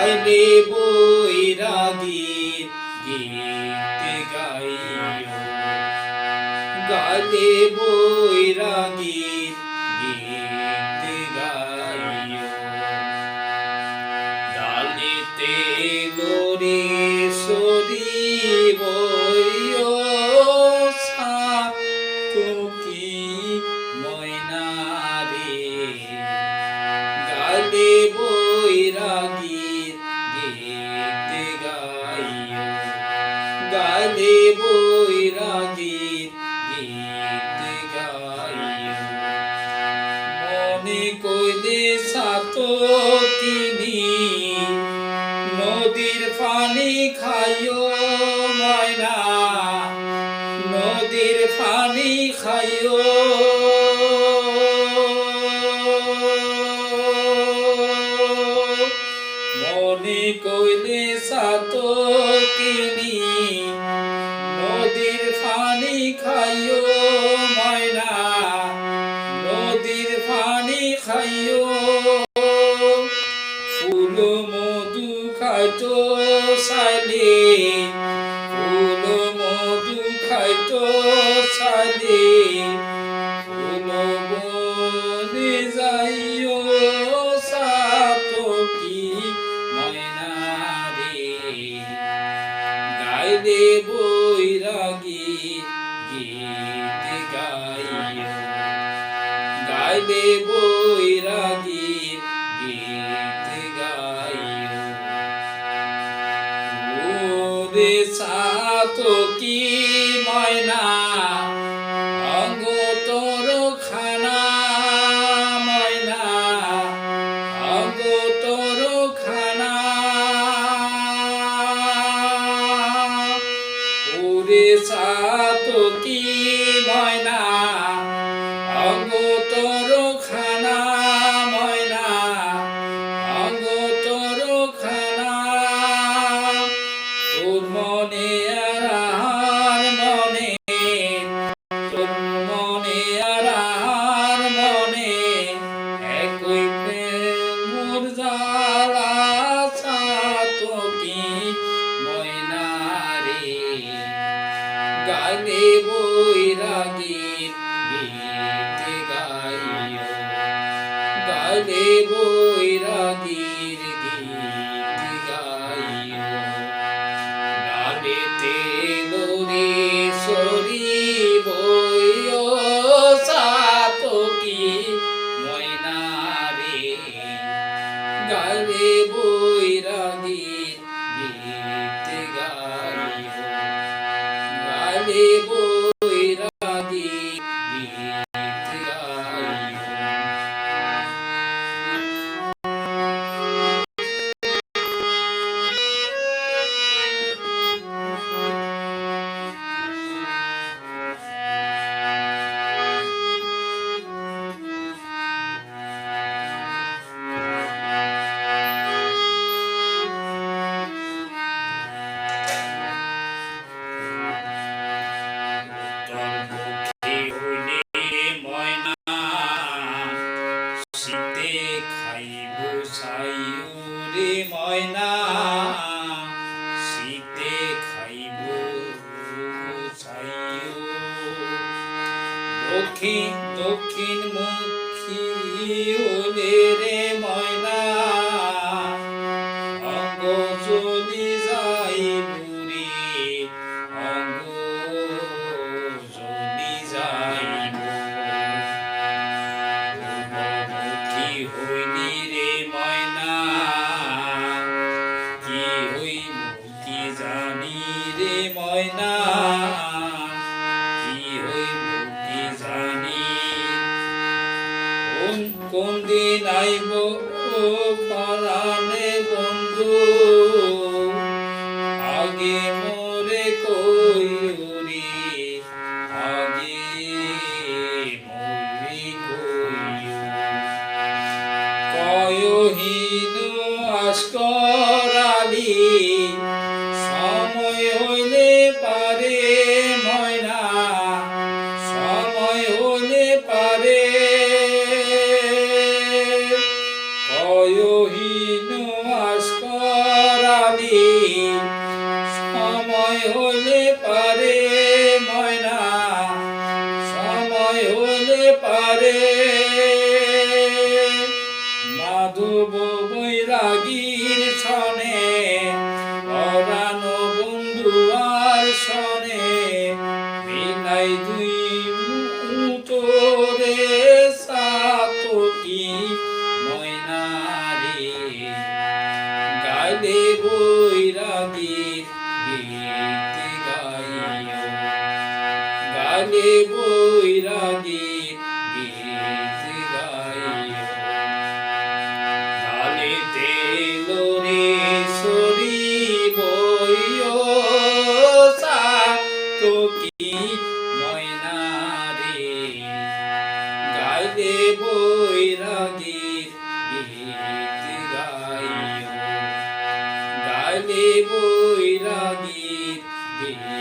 গাইলে বৈরাগীর গীত গাইও, গাইলে বৈরাগীর গীত গাইও। ডালিতে লড়ে সরিব সাতকি ময়নারে, গাইলে বৈরাগীর গীত গাইও, গাইলে বৈরাগীর গীত গাইও। মনে কইলে সাতকিনি নদীর পানি খাইও ময়না, নদীর পানি খাইও। মনে কইলে সাতকিনি নদীর পানি খাইও ময়না, নদীর পানি খাইও। ফুল মধু খাইতো চাইলে, ফুল মধু খাইতো চাইলে, ফুল বনে যাইও সাতকি ময়নারে, গাইলে বৈরাগীর গীত গাইও, গাইলে বৈরাগীর গীত গাইও। ওরে সাতকি ময়না অঙ্গ তোর খানা, ময়না অঙ্গ তোর খানা। ওরে সাতকি ময়না অঙ্গ তোর খানা, ময়না অঙ্গ তোর খানা। তোর মনে আর মনে, তোর মনে আর মনে একই প্রেমর জ্বালা সাতকি ময়নারে, গাইলে বৈরাগীর গীত গাইও, গাইলে বৈরাগীর গীত গাইও। ডালিতে লড়ে সরিব সাতকি ময়নারে, গাইলে বৈরাগীর গীত গাইও, গাইলে বৈরাগীর গীত গাইও। শীতে খাইব ছাইও রে ময়না, শীতে খাইব ছাইও। দক্ষিণ দক্ষিণ মুখী হলে রে ময়না, অঙ্গ চলি যাইব রে, অঙ্গ চলি যাইব। হইনি রে ময়না কি হইব কি জানি রে ময়না, কি হইব কি জানি। কোন দিন আইব পরাণে বন্ধু, আগে মোরে কইও রে, আগে মোরে কইও। কয়হীন আস্করালি সময় হইলে পারে ময়না, সময় হইলে পারে। কয়হীন আস্করালি বৈরাগীর গীত গাইও, গাইলে বৈরাগীর গীত